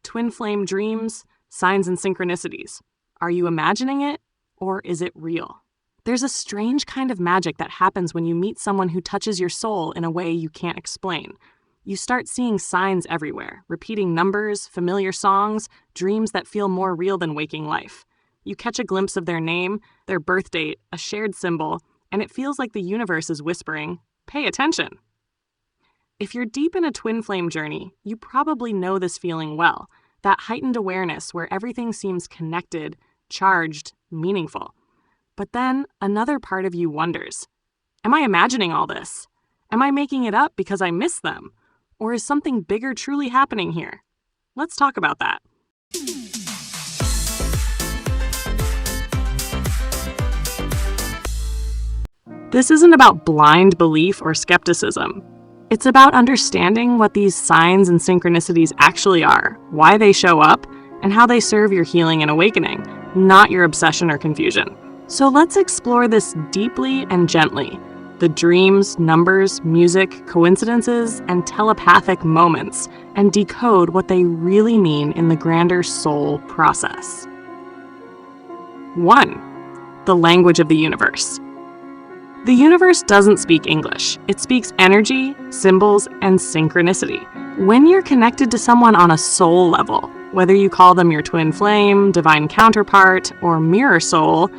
twin flame dreams, signs and synchronicities. Are you imagining it, or is it real? There's a strange kind of magic that happens when you meet someone who touches your soul in a way you can't explain. You start seeing signs everywhere, repeating numbers, familiar songs, dreams that feel more real than waking life. You catch a glimpse of their name, their birth date, a shared symbol, and it feels like the universe is whispering, "Pay attention." If you're deep in a twin flame journey, you probably know this feeling well, that heightened awareness where everything seems connected, charged, meaningful. But then another part of you wonders, am I imagining all this? Am I making it up because I miss them? Or is something bigger truly happening here? Let's talk about that. This isn't about blind belief or skepticism. It's about understanding what these signs and synchronicities actually are, why they show up, and how they serve your healing and awakening, not your obsession or confusion. So let's explore this deeply and gently. The dreams, numbers, music, coincidences, and telepathic moments, and decode what they really mean in the grander soul process. 1. The language of the universe. The universe doesn't speak English. It speaks energy, symbols, and synchronicity. When you're connected to someone on a soul level, whether you call them your twin flame, divine counterpart, or mirror soul,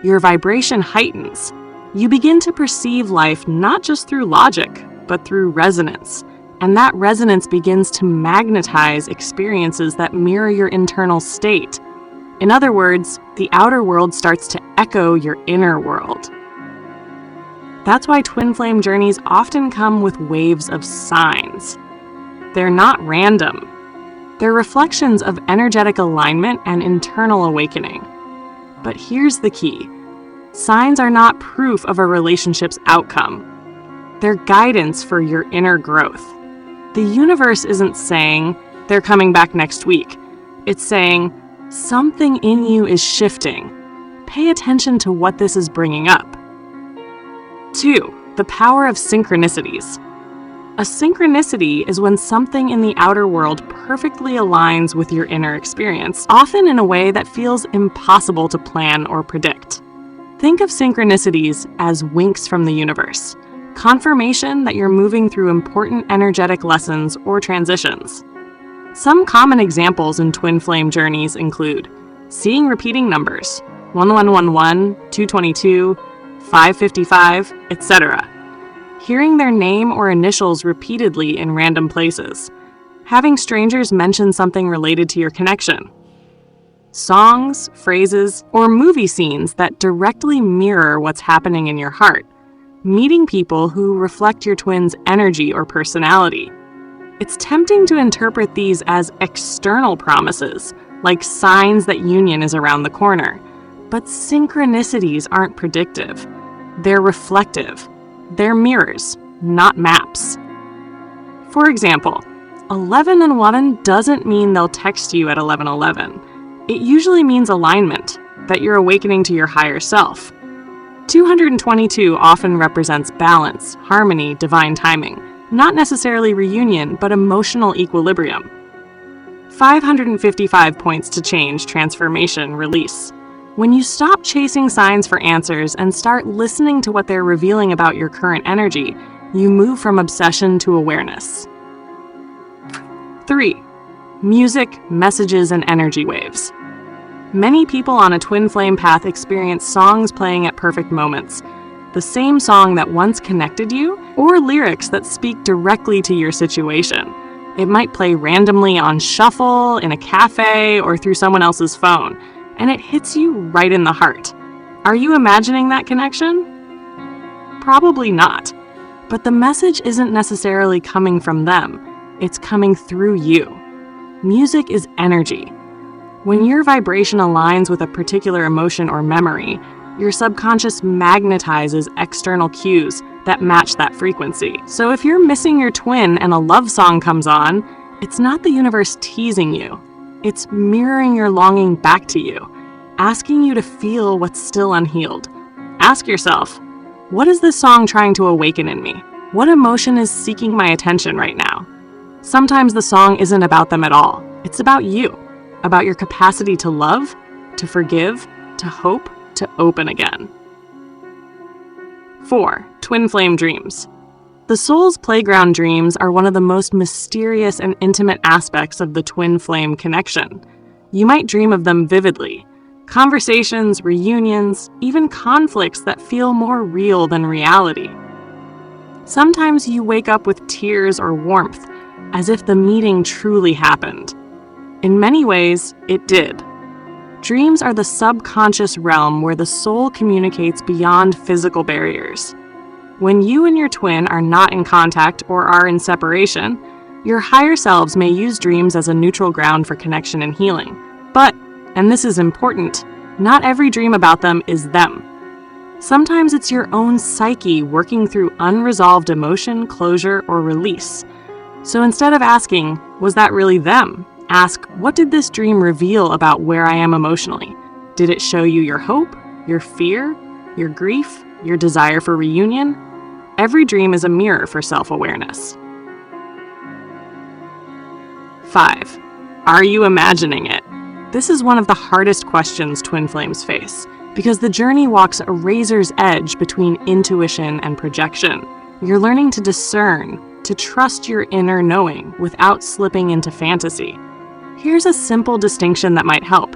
your vibration heightens. You begin to perceive life not just through logic, but through resonance. And that resonance begins to magnetize experiences that mirror your internal state. In other words, the outer world starts to echo your inner world. That's why twin flame journeys often come with waves of signs. They're not random. They're reflections of energetic alignment and internal awakening. But here's the key. Signs are not proof of a relationship's outcome. They're guidance for your inner growth. The universe isn't saying, "They're coming back next week." It's saying, "Something in you is shifting. Pay attention to what this is bringing up." 2. The power of synchronicities. A synchronicity is when something in the outer world perfectly aligns with your inner experience, often in a way that feels impossible to plan or predict. Think of synchronicities as winks from the universe, confirmation that you're moving through important energetic lessons or transitions. Some common examples in twin flame journeys include seeing repeating numbers, 1111, 222, 555, etc. Hearing their name or initials repeatedly in random places. Having strangers mention something related to your connection. Songs, phrases, or movie scenes that directly mirror what's happening in your heart. Meeting people who reflect your twin's energy or personality. It's tempting to interpret these as external promises, like signs that union is around the corner. But synchronicities aren't predictive. They're reflective. They're mirrors, not maps. For example, 1111 doesn't mean they'll text you at 11:11. It usually means alignment, that you're awakening to your higher self. 222 often represents balance, harmony, divine timing, not necessarily reunion, but emotional equilibrium. 555 points to change, transformation, release. When you stop chasing signs for answers and start listening to what they're revealing about your current energy, you move from obsession to awareness. 3. Music, messages, and energy waves. Many people on a twin flame path experience songs playing at perfect moments. The same song that once connected you, or lyrics that speak directly to your situation. It might play randomly on shuffle, in a cafe, or through someone else's phone, and it hits you right in the heart. Are you imagining that connection? Probably not. But the message isn't necessarily coming from them. It's coming through you. Music is energy. When your vibration aligns with a particular emotion or memory, your subconscious magnetizes external cues that match that frequency. So if you're missing your twin and a love song comes on, it's not the universe teasing you. It's mirroring your longing back to you, asking you to feel what's still unhealed. Ask yourself, what is this song trying to awaken in me? What emotion is seeking my attention right now? Sometimes the song isn't about them at all. It's about you, about your capacity to love, to forgive, to hope, to open again. 4. Twin flame dreams. The soul's playground dreams are one of the most mysterious and intimate aspects of the twin flame connection. You might dream of them vividly. Conversations, reunions, even conflicts that feel more real than reality. Sometimes you wake up with tears or warmth, as if the meeting truly happened. In many ways, it did. Dreams are the subconscious realm where the soul communicates beyond physical barriers. When you and your twin are not in contact or are in separation, your higher selves may use dreams as a neutral ground for connection and healing. But, and this is important, not every dream about them is them. Sometimes it's your own psyche working through unresolved emotion, closure, or release. So instead of asking, was that really them? Ask, what did this dream reveal about where I am emotionally? Did it show you your hope, your fear, your grief, your desire for reunion? Every dream is a mirror for self-awareness. 5. Are you imagining it? This is one of the hardest questions twin flames face, because the journey walks a razor's edge between intuition and projection. You're learning to discern, to trust your inner knowing without slipping into fantasy. Here's a simple distinction that might help.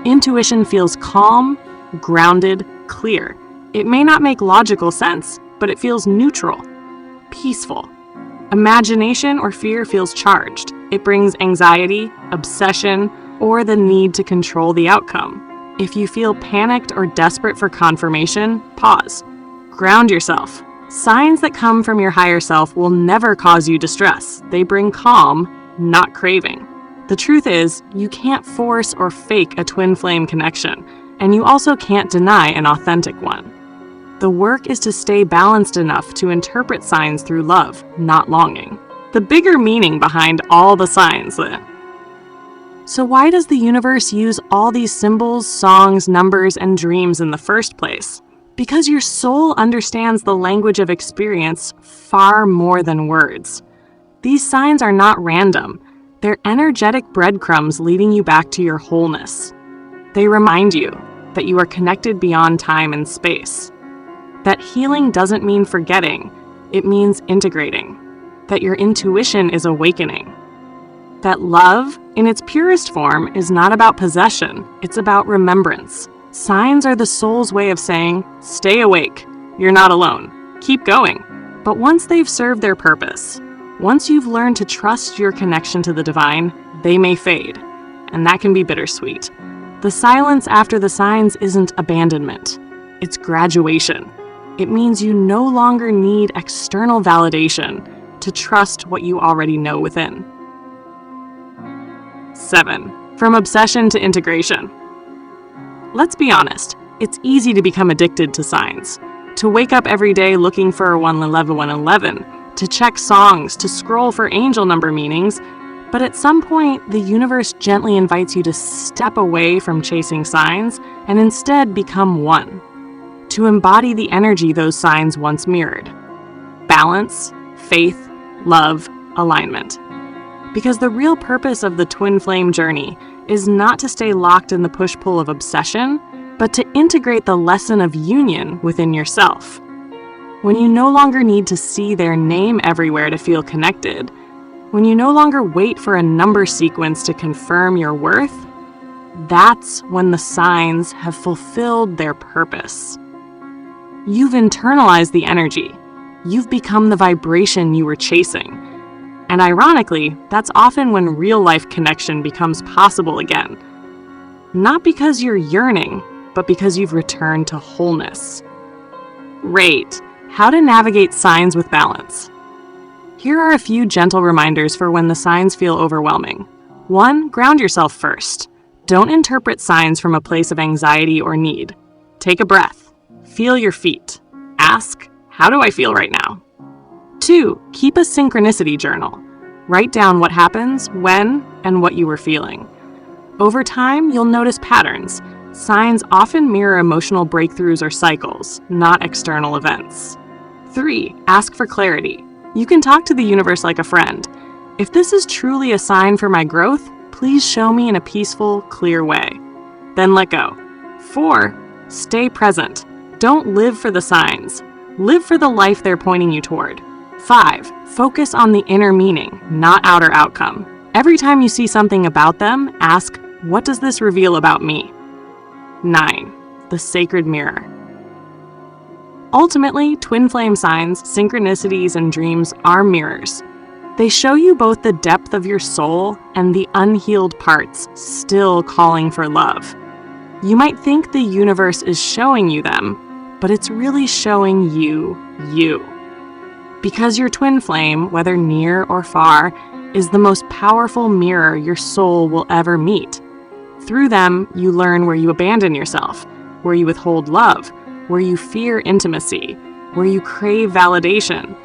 Intuition feels calm, grounded, clear. It may not make logical sense, but it feels neutral, peaceful. Imagination or fear feels charged. It brings anxiety, obsession, or the need to control the outcome. If you feel panicked or desperate for confirmation, pause. Ground yourself. Signs that come from your higher self will never cause you distress. They bring calm, not craving. The truth is, you can't force or fake a twin flame connection, and you also can't deny an authentic one. The work is to stay balanced enough to interpret signs through love, not longing. The bigger meaning behind all the signs. So why does the universe use all these symbols, songs, numbers, and dreams in the first place? Because your soul understands the language of experience far more than words. These signs are not random. They're energetic breadcrumbs leading you back to your wholeness. They remind you that you are connected beyond time and space. That healing doesn't mean forgetting, it means integrating. That your intuition is awakening. That love, in its purest form, is not about possession, it's about remembrance. Signs are the soul's way of saying, stay awake, you're not alone, keep going. But once they've served their purpose, once you've learned to trust your connection to the divine, they may fade, and that can be bittersweet. The silence after the signs isn't abandonment, it's graduation. It means you no longer need external validation to trust what you already know within. 7. From obsession to integration. Let's be honest, it's easy to become addicted to signs. To wake up every day looking for a 111, to check songs, to scroll for angel number meanings, but at some point, the universe gently invites you to step away from chasing signs and instead become one. To embody the energy those signs once mirrored. Balance, faith, love, alignment. Because the real purpose of the twin flame journey is not to stay locked in the push-pull of obsession, but to integrate the lesson of union within yourself. When you no longer need to see their name everywhere to feel connected, when you no longer wait for a number sequence to confirm your worth, that's when the signs have fulfilled their purpose. You've internalized the energy. You've become the vibration you were chasing. And ironically, that's often when real-life connection becomes possible again. Not because you're yearning, but because you've returned to wholeness. Rate. How to navigate signs with balance. Here are a few gentle reminders for when the signs feel overwhelming. 1. Ground yourself first. Don't interpret signs from a place of anxiety or need. Take a breath. Feel your feet. Ask, how do I feel right now? 2. Keep a synchronicity journal. Write down what happens, when, and what you were feeling. Over time, you'll notice patterns. Signs often mirror emotional breakthroughs or cycles, not external events. 3. Ask for clarity. You can talk to the universe like a friend. If this is truly a sign for my growth, Please show me in a peaceful, clear way. Then let go. 4. Stay present. Don't live for the signs. Live for the life they're pointing you toward. 5. Focus on the inner meaning, not outer outcome. Every time you see something about them, ask, what does this reveal about me? 9. The sacred mirror. Ultimately, twin flame signs, synchronicities, and dreams are mirrors. They show you both the depth of your soul and the unhealed parts still calling for love. You might think the universe is showing you them, but it's really showing you. Because your twin flame, whether near or far, is the most powerful mirror your soul will ever meet. Through them, you learn where you abandon yourself, where you withhold love, where you fear intimacy, where you crave validation.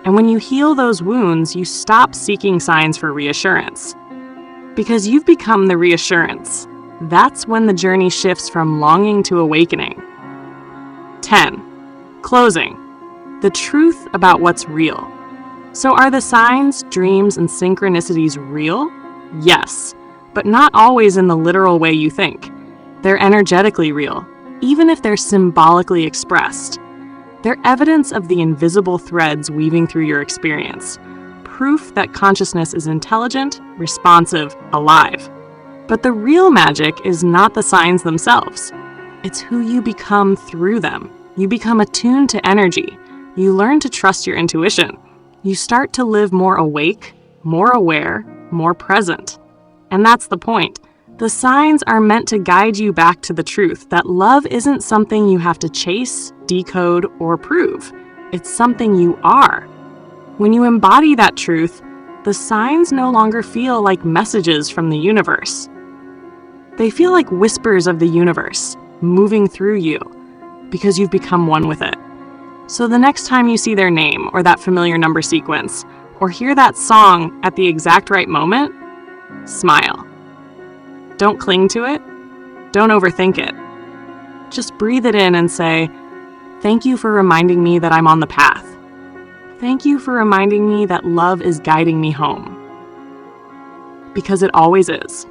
And when you heal those wounds, you stop seeking signs for reassurance. Because you've become the reassurance. That's when the journey shifts from longing to awakening. 10. Closing. The truth about what's real. So are the signs, dreams, and synchronicities real? Yes, but not always in the literal way you think. They're energetically real, even if they're symbolically expressed. They're evidence of the invisible threads weaving through your experience, proof that consciousness is intelligent, responsive, alive. But the real magic is not the signs themselves. It's who you become through them. You become attuned to energy. You learn to trust your intuition. You start to live more awake, more aware, more present. And that's the point. The signs are meant to guide you back to the truth that love isn't something you have to chase, decode, or prove. It's something you are. When you embody that truth, the signs no longer feel like messages from the universe. They feel like whispers of the universe, moving through you, because you've become one with it. So the next time you see their name or that familiar number sequence, or hear that song at the exact right moment, smile. Don't cling to it. Don't overthink it. Just breathe it in and say, thank you for reminding me that I'm on the path. Thank you for reminding me that love is guiding me home. Because it always is.